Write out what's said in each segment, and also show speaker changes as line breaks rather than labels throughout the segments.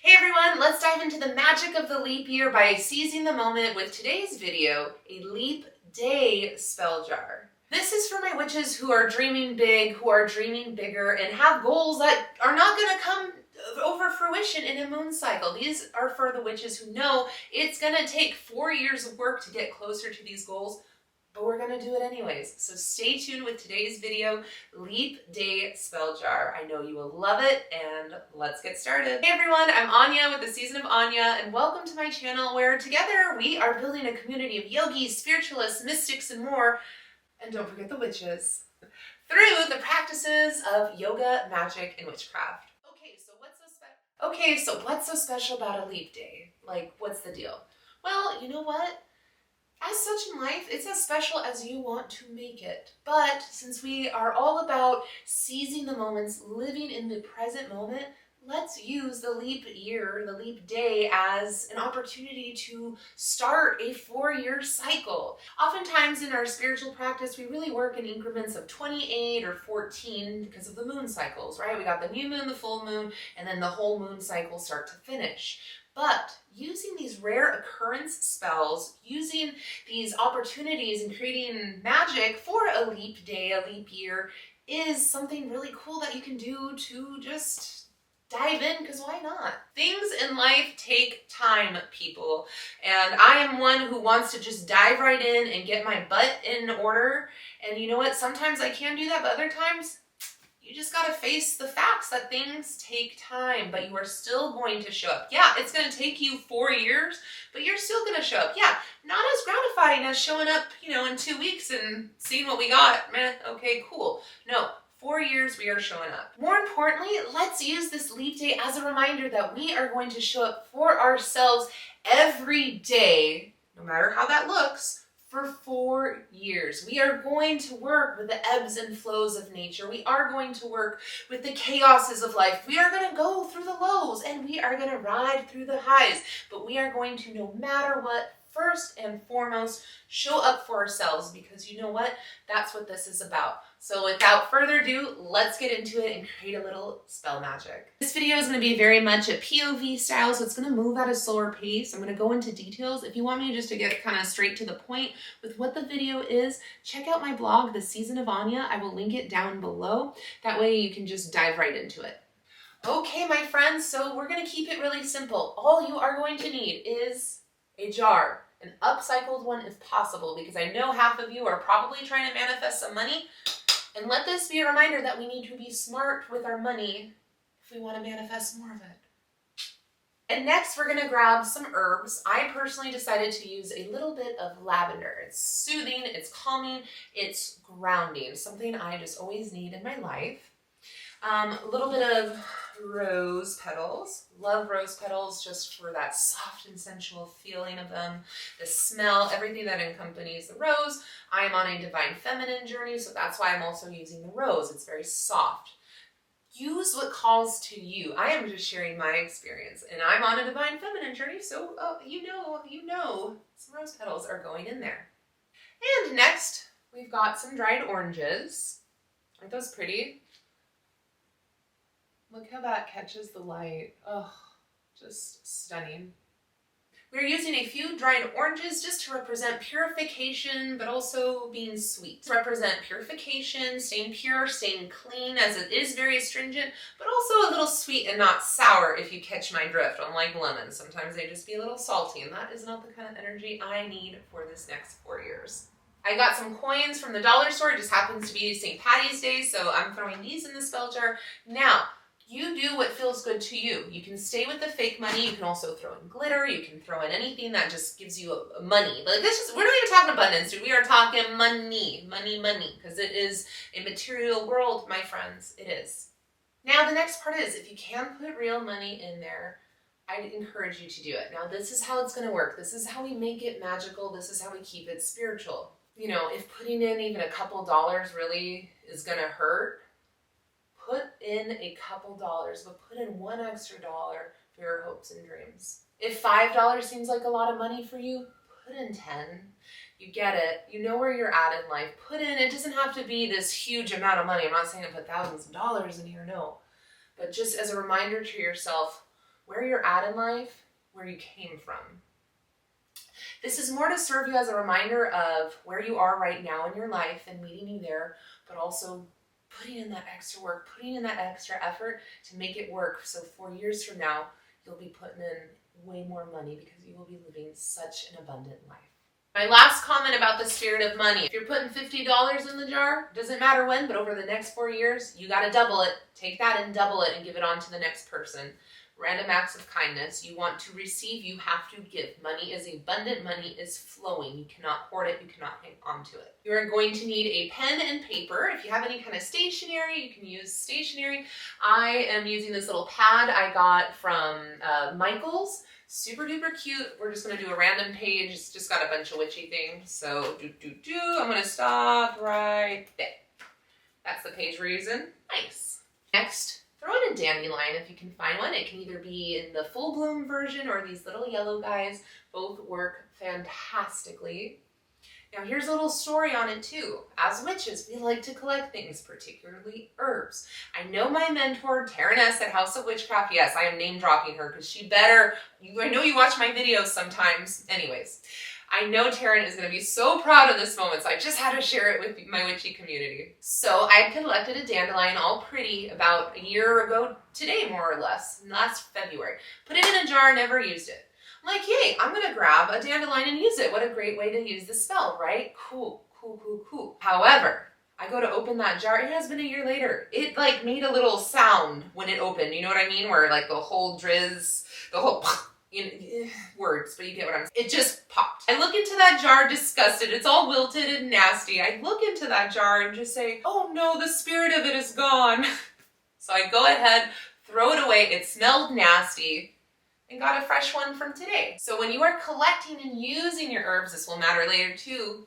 Hey everyone, let's dive into the magic of the leap year by seizing the moment with today's video, a leap day spell jar. This is for my witches who are dreaming big, who are dreaming bigger, and have goals that are not going to come over fruition in a moon cycle. These are for the witches who know it's going to take 4 years of work to get closer to these goals, but we're going to do it anyways. So stay tuned with today's video, Leap Day Spell Jar. I know you will love it, and let's get started. Hey everyone, I'm Anya with the Season of Anya, and welcome to my channel where together we are building a community of yogis, spiritualists, mystics, and more. And don't forget the witches, through the practices of yoga, magic, and witchcraft. Okay, so what's so special about a leap day? Like, what's the deal? Well, you know what? As such in life, it's as special as you want to make it. But since we are all about seizing the moments, living in the present moment, let's use the leap year, the leap day, as an opportunity to start a 4-year cycle. Oftentimes in our spiritual practice, we really work in increments of 28 or 14 because of the moon cycles, right? We got the new moon, the full moon, and then the whole moon cycle start to finish. But using these rare occurrence spells, using these opportunities and creating magic for a leap day, a leap year, is something really cool that you can do to just dive in, because why not? Things in life take time, people. And I am one who wants to just dive right in and get my butt in order. And you know what? Sometimes I can do that, but other times you just gotta face the facts that things take time, but you are still going to show up. Yeah, it's gonna take you 4 years, but you're still gonna show up. Yeah, not as gratifying as showing up, in 2 weeks and seeing what we got. Man, okay, cool. No, 4 years we are showing up. More importantly, let's use this leap day as a reminder that we are going to show up for ourselves every day, no matter how that looks, for 4 years. We are going to work with the ebbs and flows of nature. We are going to work with the chaoses of life. We are going to go through the lows and we are going to ride through the highs. But we are going to, no matter what, first and foremost, show up for ourselves, because you know what? That's what this is about. So without further ado, let's get into it and create a little spell magic. This video is going to be very much a POV style, so it's going to move at a slower pace. I'm going to go into details. If you want me just to get kind of straight to the point with what the video is, check out my blog, The Season of Anya. I will link it down below. That way you can just dive right into it. Okay, my friends, so we're going to keep it really simple. All you are going to need is a jar. An upcycled one if possible, because I know half of you are probably trying to manifest some money. And let this be a reminder that we need to be smart with our money if we want to manifest more of it. And next we're going to grab some herbs. I personally decided to use a little bit of lavender. It's soothing, it's calming, it's grounding, something I just always need in my life. A little bit of rose petals. Love rose petals just for that soft and sensual feeling of them, the smell, everything that accompanies the rose. I am on a divine feminine journey, so that's why I'm also using the rose. It's very soft. Use what calls to you. I am just sharing my experience, and I'm on a divine feminine journey, so you know some rose petals are going in there. And next, we've got some dried oranges. Aren't those pretty? Look how that catches the light. Oh, just stunning. We're using a few dried oranges just to represent purification, but also being sweet. To represent purification, staying pure, staying clean, as it is very astringent, but also a little sweet and not sour, if you catch my drift. Unlike lemons, sometimes they just be a little salty, and that is not the kind of energy I need for this next 4 years. I got some coins from the dollar store. It just happens to be St. Patty's Day, so I'm throwing these in the spell jar. Now, you do what feels good to you. You can stay with the fake money. You can also throw in glitter. You can throw in anything that just gives you money. But we're not even talking abundance, dude. We are talking money, because it is a material world, my friends. It is. Now, the next part is, if you can put real money in there, I'd encourage you to do it. Now, this is how it's going to work. This is how we make it magical. This is how we keep it spiritual. If putting in even a couple dollars really is going to hurt, put in a couple dollars, but put in $1 extra for your hopes and dreams. If $5 seems like a lot of money for you, put in 10. You get it. You know where you're at in life. Put in, it doesn't have to be this huge amount of money. I'm not saying to put thousands of dollars in here, no. But just as a reminder to yourself, where you're at in life, where you came from. This is more to serve you as a reminder of where you are right now in your life and meeting you there, but also putting in that extra work, putting in that extra effort to make it work. So 4 years from now, you'll be putting in way more money because you will be living such an abundant life. My last comment about the spirit of money. If you're putting $50 in the jar, doesn't matter when, but over the next 4 years, you got to double it. Take that and double it and give it on to the next person. Random acts of kindness. You want to receive, you have to give. Money is abundant, money is flowing. You cannot hoard it, you cannot hang on to it. You are going to need a pen and paper. If you have any kind of stationery, you can use stationery. I am using this little pad I got from Michael's. Super duper cute. We're just gonna do a random page. It's just got a bunch of witchy things. So I'm gonna stop right there. That's the page we're using. Nice. Next, throw in a dandelion if you can find one. It can either be in the full bloom version or these little yellow guys. Both work fantastically. Now here's a little story on it too. As witches, we like to collect things, particularly herbs. I know my mentor, Taryn S. at House of Witchcraft. Yes, I am name dropping her because she better, I know you watch my videos sometimes. Anyways, I know Taryn is going to be so proud of this moment, so I just had to share it with my witchy community. So I collected a dandelion all pretty about a year ago today, more or less, last February. Put it in a jar, never used it. I'm like, yay, I'm gonna grab a dandelion and use it. What a great way to use the spell, right? Cool. However, I go to open that jar. It has been a year later. It like made a little sound when it opened. You know what I mean? Where like the whole drizz, the whole words, but you get what I'm saying. It just popped. I look into that jar disgusted. It's all wilted and nasty. I look into that jar and just say, oh no, the spirit of it is gone. So I go ahead, throw it away. It smelled nasty. And got a fresh one from today. So when you are collecting and using your herbs, this will matter later too,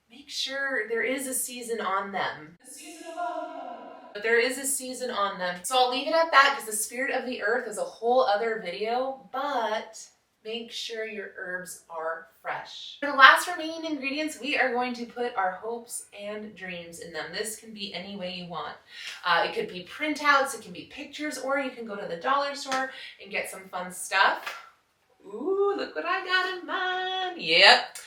make sure there is a season on them. The season of Anya. But there is a season on them. So I'll leave it at that because the spirit of the earth is a whole other video, but make sure your herbs are fresh. For the last remaining ingredients, we are going to put our hopes and dreams in them. This can be any way you want. It could be printouts, it can be pictures, or you can go to the dollar store and get some fun stuff. Ooh, look what I got in mine. Yep.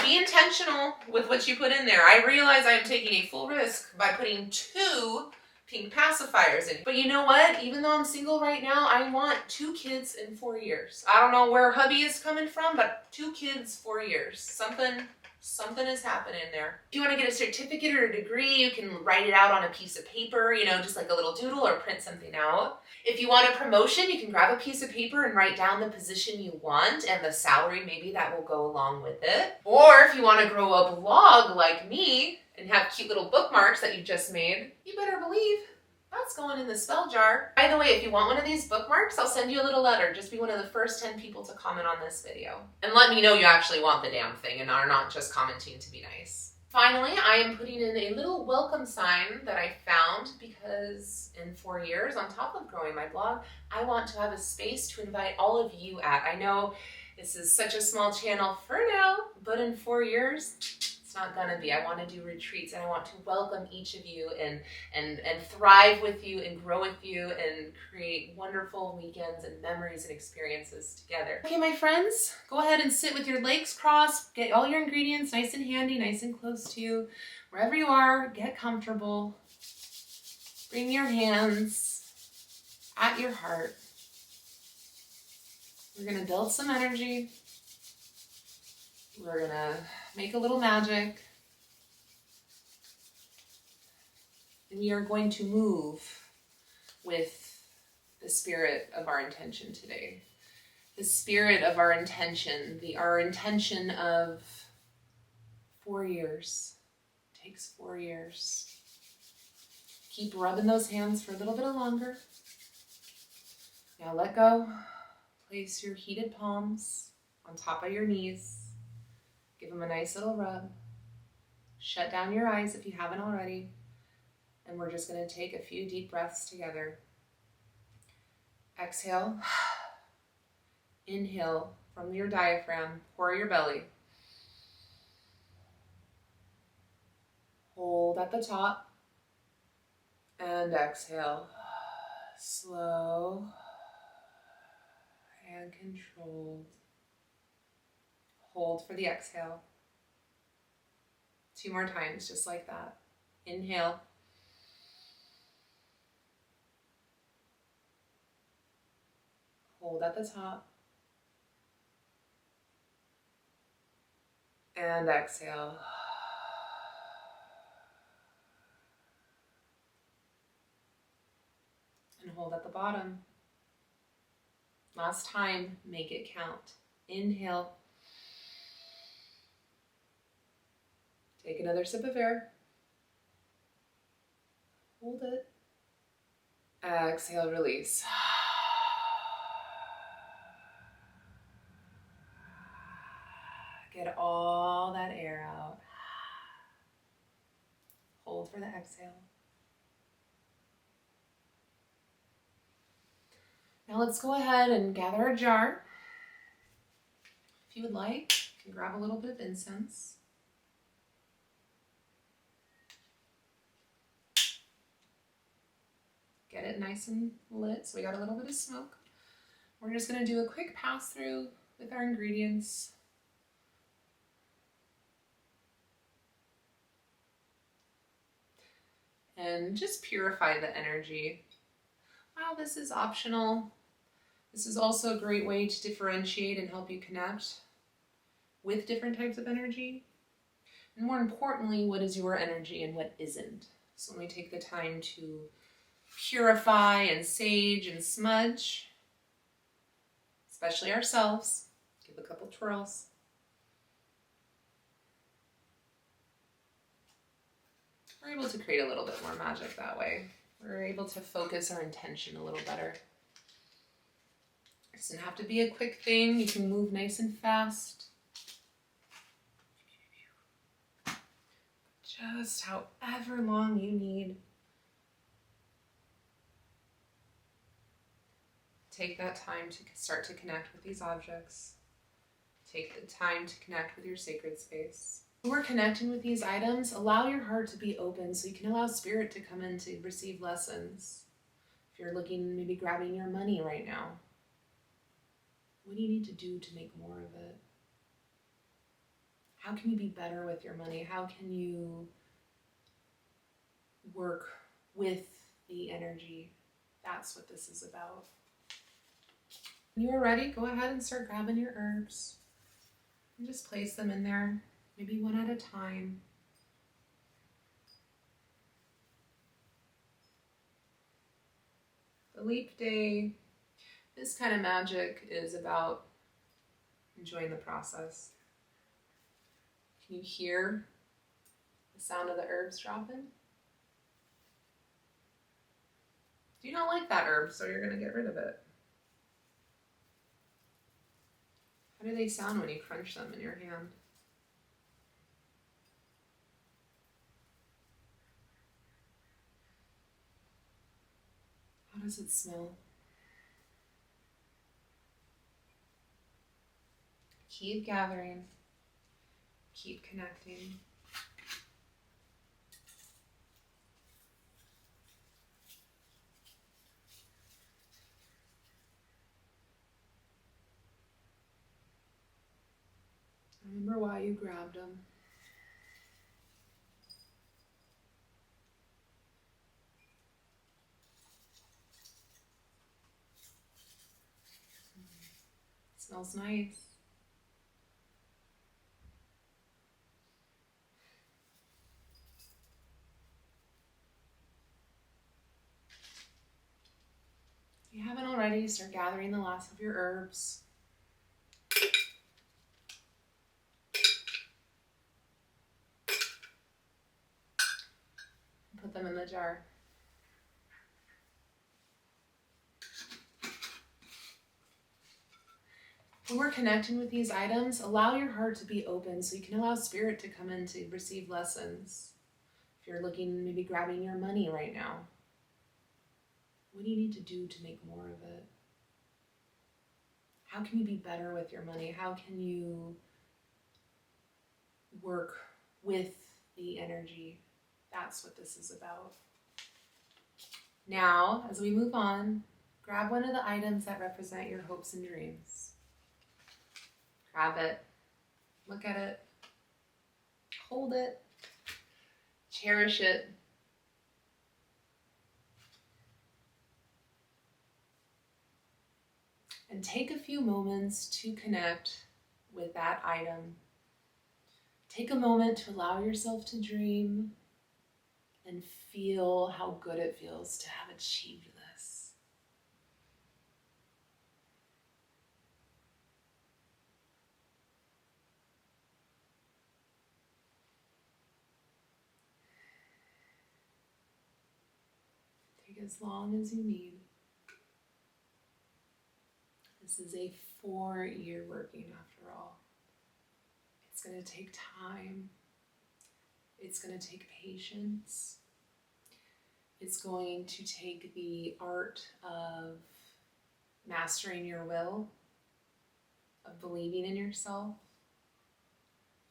Be intentional with what you put in there. I realize I am taking a full risk by putting 2 pink pacifiers in. But you know what? Even though I'm single right now, I want 2 kids in 4 years. I don't know where hubby is coming from, but 2 kids, 4 years. Something is happening there. If you want to get a certificate or a degree, you can write it out on a piece of paper, you know, just like a little doodle, or print something out. If you want a promotion, you can grab a piece of paper and write down the position you want and the salary maybe that will go along with it. Or if you want to grow a blog like me and have cute little bookmarks that you just made, you better believe that's going in the spell jar. By the way, if you want one of these bookmarks, I'll send you a little letter. Just be one of the first 10 people to comment on this video. And let me know you actually want the damn thing and are not just commenting to be nice. Finally, I am putting in a little welcome sign that I found because in 4 years, on top of growing my blog, I want to have a space to invite all of you at. I know this is such a small channel for now, but in 4 years, it's not gonna be. I want to do retreats and I want to welcome each of you and thrive with you and grow with you and create wonderful weekends and memories and experiences together. Okay, my friends, go ahead and sit with your legs crossed. Get all your ingredients nice and handy, nice and close to you. Wherever you are, get comfortable. Bring your hands at your heart. We're gonna build some energy. We're gonna make a little magic. And we are going to move with the spirit of our intention today. The spirit of our intention, our intention of 4 years. It takes 4 years. Keep rubbing those hands for a little bit longer. Now let go. Place your heated palms on top of your knees. Give them a nice little rub. Shut down your eyes if you haven't already. And we're just going to take a few deep breaths together. Exhale. Inhale from your diaphragm. Pour your belly. Hold at the top. And exhale. Slow. and controlled. Hold for the exhale. 2 more times, just like that. Inhale. Hold at the top. And exhale. And hold at the bottom. Last time, make it count. Inhale. Take another sip of air. Hold it. Exhale, release. Get all that air out. Hold for the exhale. Now let's go ahead and gather a jar. If you would like, you can grab a little bit of incense. Get it nice and lit so we got a little bit of smoke. We're just going to do a quick pass through with our ingredients. And just purify the energy. While this is optional, this is also a great way to differentiate and help you connect with different types of energy. And more importantly, what is your energy and what isn't. So when we take the time to purify and sage and smudge, especially ourselves, give a couple twirls. We're able to create a little bit more magic that way. We're able to focus our intention a little better. It doesn't have to be a quick thing. You can move nice and fast. Just however long you need. Take that time to start to connect with these objects. Take the time to connect with your sacred space. When we're connecting with these items, allow your heart to be open so you can allow spirit to come in to receive lessons. If you're looking, maybe grabbing your money right now, what do you need to do to make more of it? How can you be better with your money? How can you work with the energy? That's what this is about. When you are ready, go ahead and start grabbing your herbs and just place them in there, maybe one at a time. The leap day, this kind of magic is about enjoying the process. Can you hear the sound of the herbs dropping? Do you not like that herb, so you're going to get rid of it? How do they sound when you crunch them in your hand? How does it smell? Keep gathering. Keep connecting. Remember why you grabbed them. It smells nice. If you haven't already, start gathering the last of your herbs. Put them in the jar. When we're connecting with these items, allow your heart to be open so you can allow spirit to come in to receive lessons. If you're looking, maybe grabbing your money right now, what do you need to do to make more of it? How can you be better with your money? How can you work with the energy? That's what this is about. Now, as we move on, grab one of the items that represent your hopes and dreams. Grab it, look at it, hold it, cherish it. And take a few moments to connect with that item. Take a moment to allow yourself to dream and feel how good it feels to have achieved this. Take as long as you need. This is a 4-year working after all. It's going to take time. It's going to take patience. It's going to take the art of mastering your will, of believing in yourself,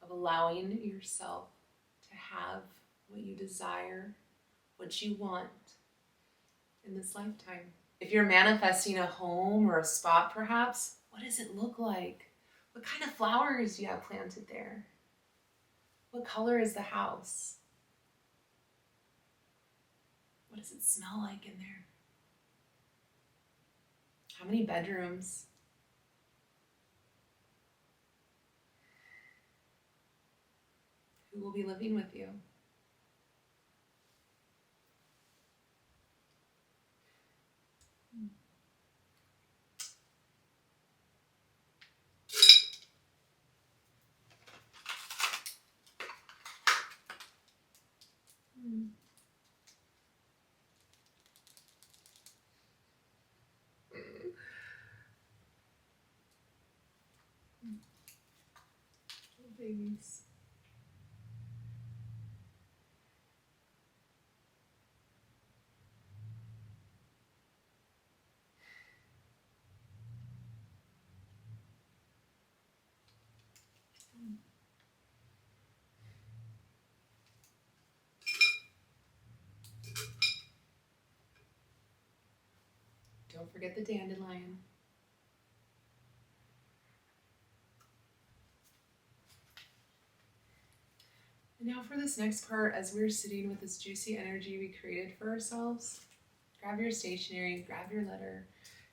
of allowing yourself to have what you desire, what you want in this lifetime. If you're manifesting a home or a spot perhaps, what does it look like? What kind of flowers do you have planted there? What color is the house? What does it smell like in there? How many bedrooms? Who will be living with you? Babies. Don't forget the dandelion. And now for this next part, as we're sitting with this juicy energy we created for ourselves, grab your stationery, grab your letter,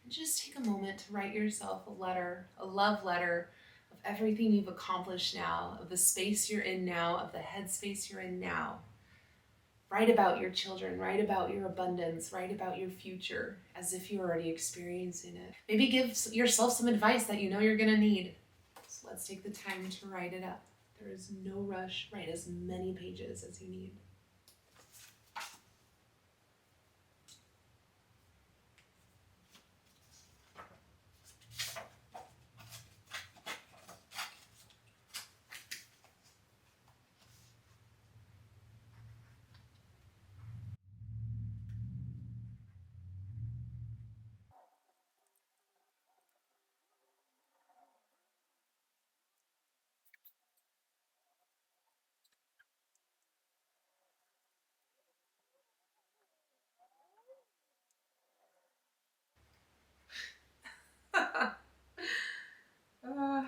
and just take a moment to write yourself a letter, a love letter of everything you've accomplished now, of the space you're in now, of the headspace you're in now. Write about your children, write about your abundance, write about your future as if you're already experiencing it. Maybe give yourself some advice that you know you're gonna need. So let's take the time to write it up. There is no rush. Write as many pages as you need.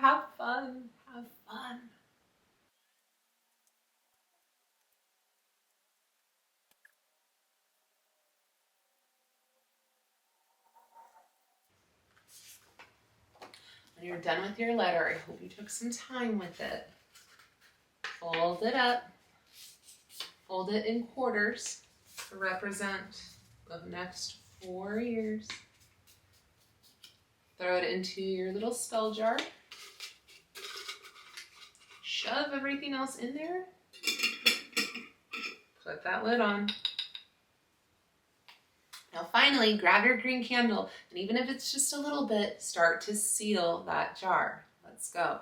Have fun. Have fun. When you're done with your letter, I hope you took some time with it. Fold it up. Fold it in quarters to represent the next 4 years. Throw it into your little spell jar. Shove everything else in there. Put that lid on. Now finally, grab your green candle, and even if it's just a little bit, start to seal that jar. Let's go.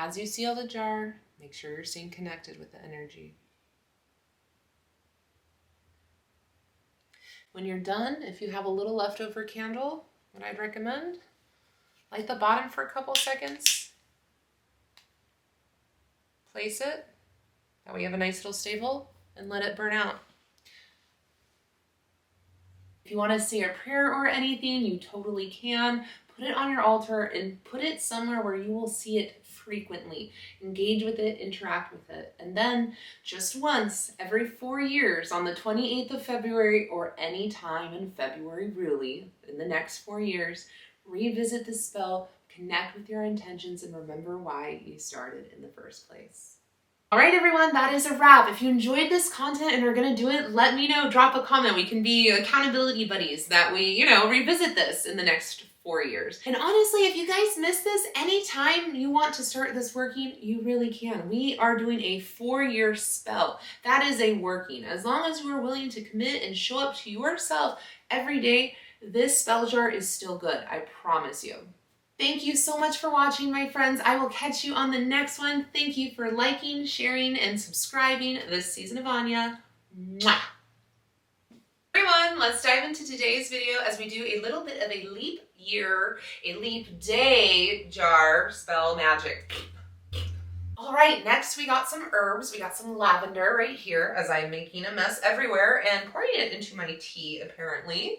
As you seal the jar, make sure you're staying connected with the energy. When you're done, if you have a little leftover candle, what I'd recommend, light the bottom for a couple seconds, place it, that way you have a nice little stable, and let it burn out. If you want to say a prayer or anything, you totally can. Put it on your altar and put it somewhere where you will see it frequently. Engage with it, interact with it. And then just once every 4 years on the 28th of February or any time in February, really, in the next 4 years, revisit the spell, connect with your intentions, and remember why you started in the first place. All right, everyone, that is a wrap. If you enjoyed this content and are going to do it, let me know. Drop a comment. We can be accountability buddies that we, revisit this in the next 4 years. And honestly, if you guys miss this, anytime you want to start this working, you really can. We are doing a 4-year spell. That is a working. As long as you are willing to commit and show up to yourself every day, this spell jar is still good. I promise you. Thank you so much for watching, my friends. I will catch you on the next one. Thank you for liking, sharing, and subscribing this season of Anya. Mwah! Everyone, let's dive into today's video as we do a little bit of a leap year, a leap day jar spell magic. All right, next we got some herbs. We got some lavender right here as I'm making a mess everywhere and pouring it into my tea, apparently.